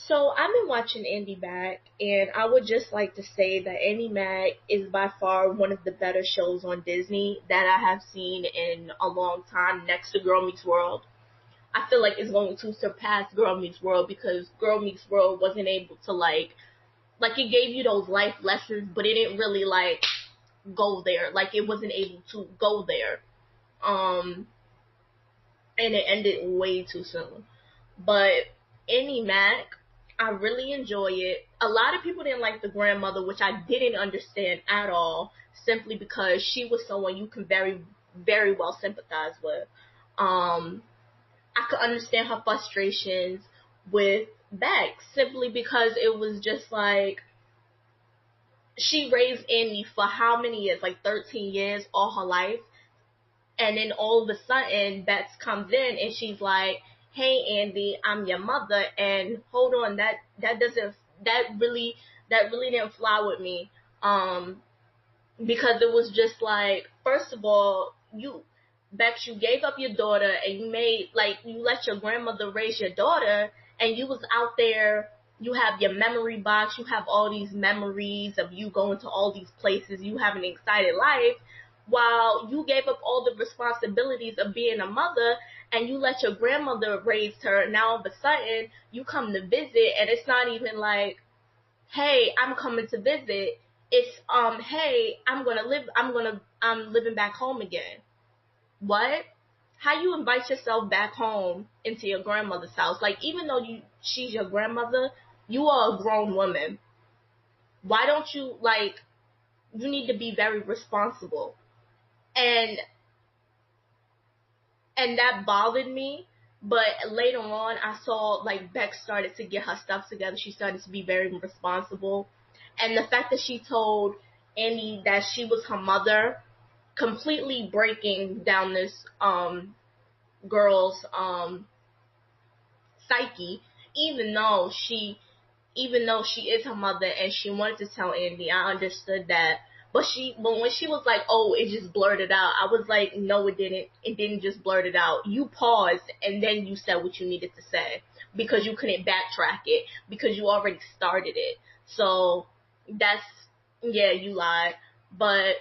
So I've been watching Andy Mack, and I would just like to say that Andy Mack is by far one of the better shows on Disney that I have seen in a long time, next to Girl Meets World. I feel like it's going to surpass Girl Meets World because Girl Meets World wasn't able to like it gave you those life lessons, but it didn't really like go there. Like it wasn't able to go there. Um, and it ended way too soon. But Annie Mac, I really enjoy it. A lot of people didn't like the grandmother, which I didn't understand at all, simply because she was someone you can very well sympathize with. Um, I could understand her frustrations with Beck simply because it was just like she raised Annie for how many years? Like 13 years, all her life. And then all of a sudden, Beth comes in and she's like, "Hey, Andy, I'm your mother." And hold on, that doesn't that really didn't fly with me. Because it was just like, first of all, Bex, you gave up your daughter and you made like you let your grandmother raise your daughter, and you was out there. You have your memory box. You have all these memories of you going to all these places. You have an excited life, while you gave up all the responsibilities of being a mother, and you let your grandmother raise her. Now all of a sudden you come to visit, and it's not even like, "Hey, I'm coming to visit." It's "Hey, I'm living back home again." What? How you invite yourself back home into your grandmother's house? Like, even though she's your grandmother, you are a grown woman. Why don't you like? You need to be very responsible. And that bothered me. But later on, I saw like Beck started to get her stuff together. She started to be very responsible, and the fact that she told Annie that she was her mother, completely breaking down this girl's psyche, even though she is her mother and she wanted to tell Andy. I understood that. But when she was like, "Oh, it just blurted out," I was like, "No, it didn't. It didn't just blurt it out. You paused and then you said what you needed to say because you couldn't backtrack it because you already started it." So that's, yeah, you lied. But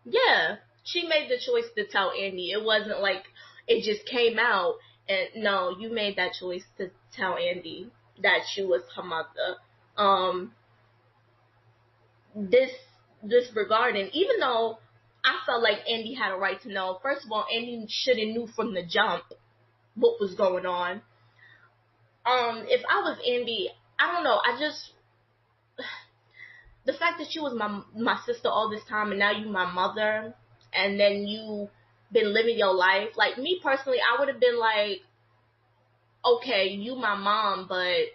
yeah, she made the choice to tell Andy. It wasn't like it just came out. And no, you made that choice to tell Andy that she was her mother. Um, this disregarding, even though I felt like Andy had a right to know. First of all, Andy should have knew from the jump what was going on. If I was Andy, I don't know. I just, the fact that you was my sister all this time and now you my mother, and then you been living your life. Like me personally, I would have been like, "Okay, you my mom, but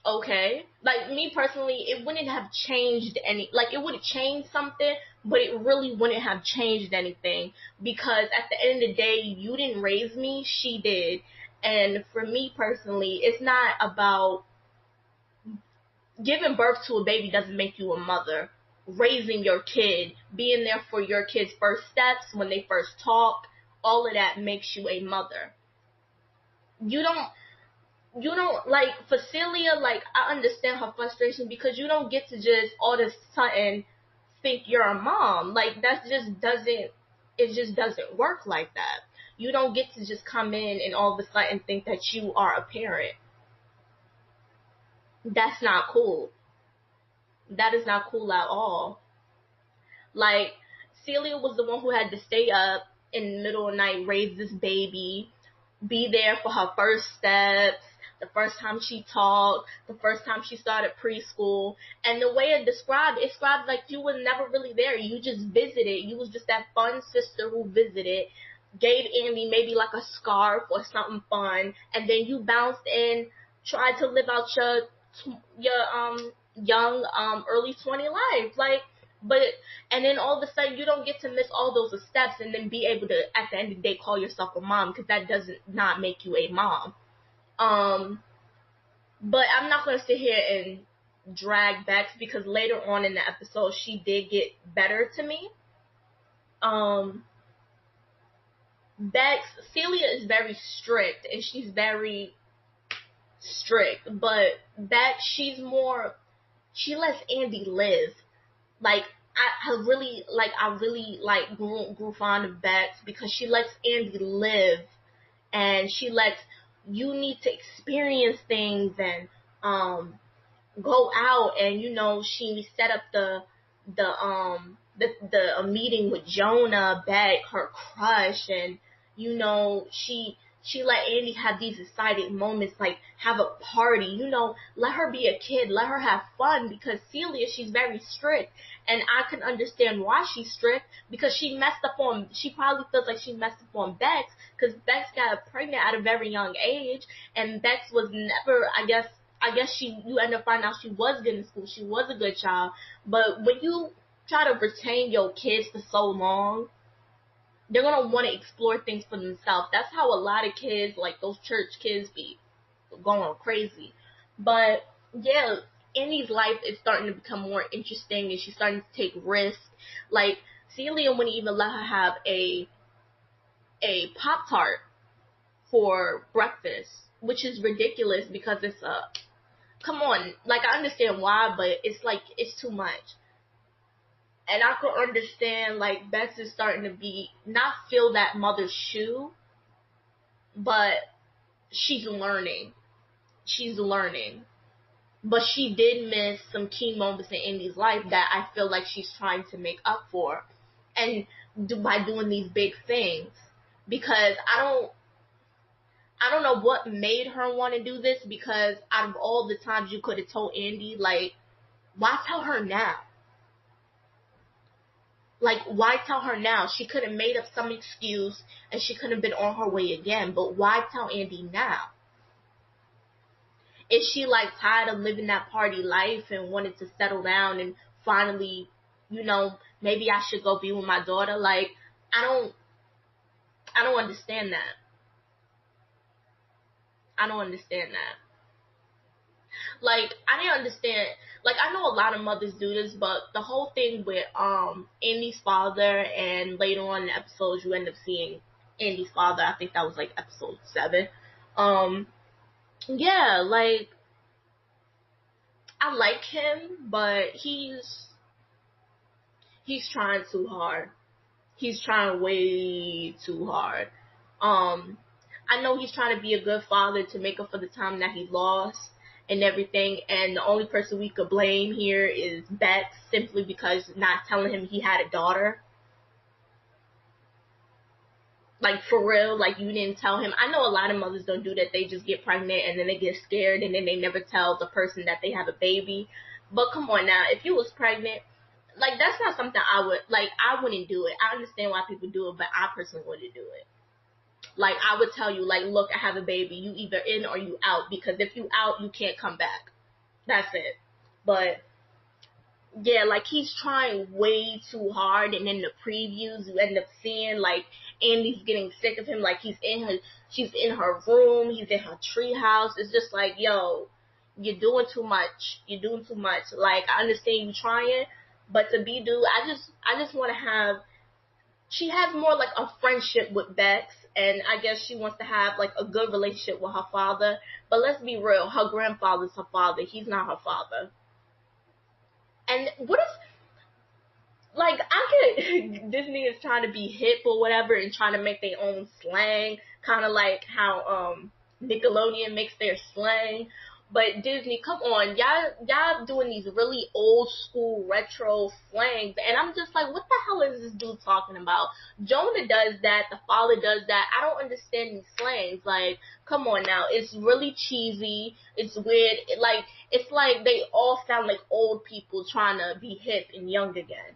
okay." Like me personally, it wouldn't have changed any. Like it would have changed something, but it really wouldn't have changed anything because at the end of the day, you didn't raise me, she did. And for me personally, it's not about giving birth to a baby doesn't make you a mother. Raising your kid, being there for your kid's first steps when they first talk, all of that makes you a mother. You don't like for Celia, like I understand her frustration because you don't get to just all of a sudden think you're a mom. Like that just doesn't it just doesn't work like that. You don't get to just come in and all of a sudden think that you are a parent. That's not cool. That is not cool at all. Like, Celia was the one who had to stay up in the middle of the night, raise this baby, be there for her first steps, the first time she talked, the first time she started preschool. And the way it described like you were never really there. You just visited. You was just that fun sister who visited, gave Andy maybe like a scarf or something fun, and then you bounced in, tried to live out your young early 20 life. Like, but and then all of a sudden you don't get to miss all those steps and then be able to at the end of the day call yourself a mom, because that doesn't not make you a mom. um but I'm not going to sit here and drag Bex because later on in the episode she did get better to me. um Bex Celia is very strict and she's very strict, but Beck, she lets Andi live. Like I really like grew fond of Bex because she lets Andi live, and she lets you need to experience things and go out, and she set up the a meeting with Jonah Beck, her crush, and she let Andi have these exciting moments, like have a party, let her be a kid, let her have fun, because Celia, she's very strict, and I can understand why she's strict, because she probably feels like she messed up on Bex, because Bex got pregnant at a very young age, and Bex was never, I guess you end up finding out she was good in school. She was a good child. But when you try to retain your kids for so long, they're going to want to explore things for themselves. That's how a lot of kids, like those church kids, be going crazy. But yeah, Annie's life is starting to become more interesting, and she's starting to take risks. Like, Celia wouldn't even let her have a Pop-Tart for breakfast, which is ridiculous because it's come on, like, I understand why, but it's like, it's too much. And I could understand, like, Bex is starting to not feel that mother's shoe, but she's learning. She's learning. But she did miss some key moments in Andy's life that I feel like she's trying to make up for. And by doing these big things. Because I don't know what made her want to do this, because out of all the times you could have told Andi, like, why tell her now? Like, why tell her now? She could have made up some excuse and she could have been on her way again, but why tell Andi now? Is she, like, tired of living that party life and wanted to settle down and finally, maybe I should go be with my daughter? Like, I don't understand that. I don't understand that. Like, I didn't understand. Like, I know a lot of mothers do this, but the whole thing with Andy's father, and later on in the episodes you end up seeing Andy's father. I think that was like episode 7. Yeah, like, I like him, but he's trying too hard. He's trying way too hard. I know he's trying to be a good father to make up for the time that he lost and everything, and the only person we could blame here is Bex, simply because not telling him he had a daughter. Like, for real, like, you didn't tell him. I know a lot of mothers don't do that. They just get pregnant and then they get scared and then they never tell the person that they have a baby. But come on now, if you was pregnant, like, that's not something I wouldn't do it. I understand why people do it, but I personally wouldn't do it. Like, I would tell you, like, look, I have a baby. You either in or you out, because if you out, you can't come back. That's it. But yeah, like, he's trying way too hard, and in the previews you end up seeing, like, Andy's getting sick of him. Like, she's in her room, he's in her treehouse. It's just like, yo, you're doing too much. You're doing too much. Like, I understand you trying, but to be dude, I just want to have. She has more like a friendship with Bex, and I guess she wants to have like a good relationship with her father. But let's be real, her grandfather's her father. He's not her father. And what if, like, I could, Disney is trying to be hip or whatever and trying to make their own slang, kind of like how Nickelodeon makes their slang. But Disney, come on, y'all doing these really old school retro slangs, and I'm just like, what the hell is this dude talking about? Jonah does that, the father does that. I don't understand these slangs. Like, come on now, it's really cheesy. It's weird. It's like they all sound like old people trying to be hip and young again.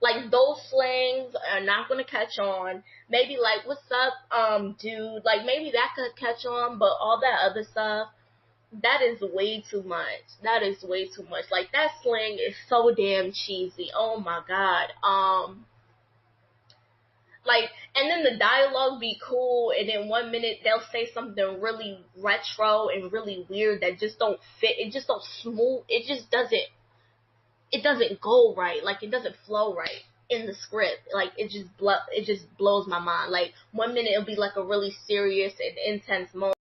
Like, those slangs are not gonna catch on. Maybe like, what's up, dude? Like, maybe that could catch on, but all that other stuff, that is way too much. That is way too much. Like, that slang is so damn cheesy. Oh my god. Like, and then the dialogue be cool, and then 1 minute they'll say something really retro and really weird that just don't fit. It just don't smooth. It doesn't go right. Like, it doesn't flow right in the script. Like, it just blows my mind. Like, 1 minute it'll be like a really serious and intense moment.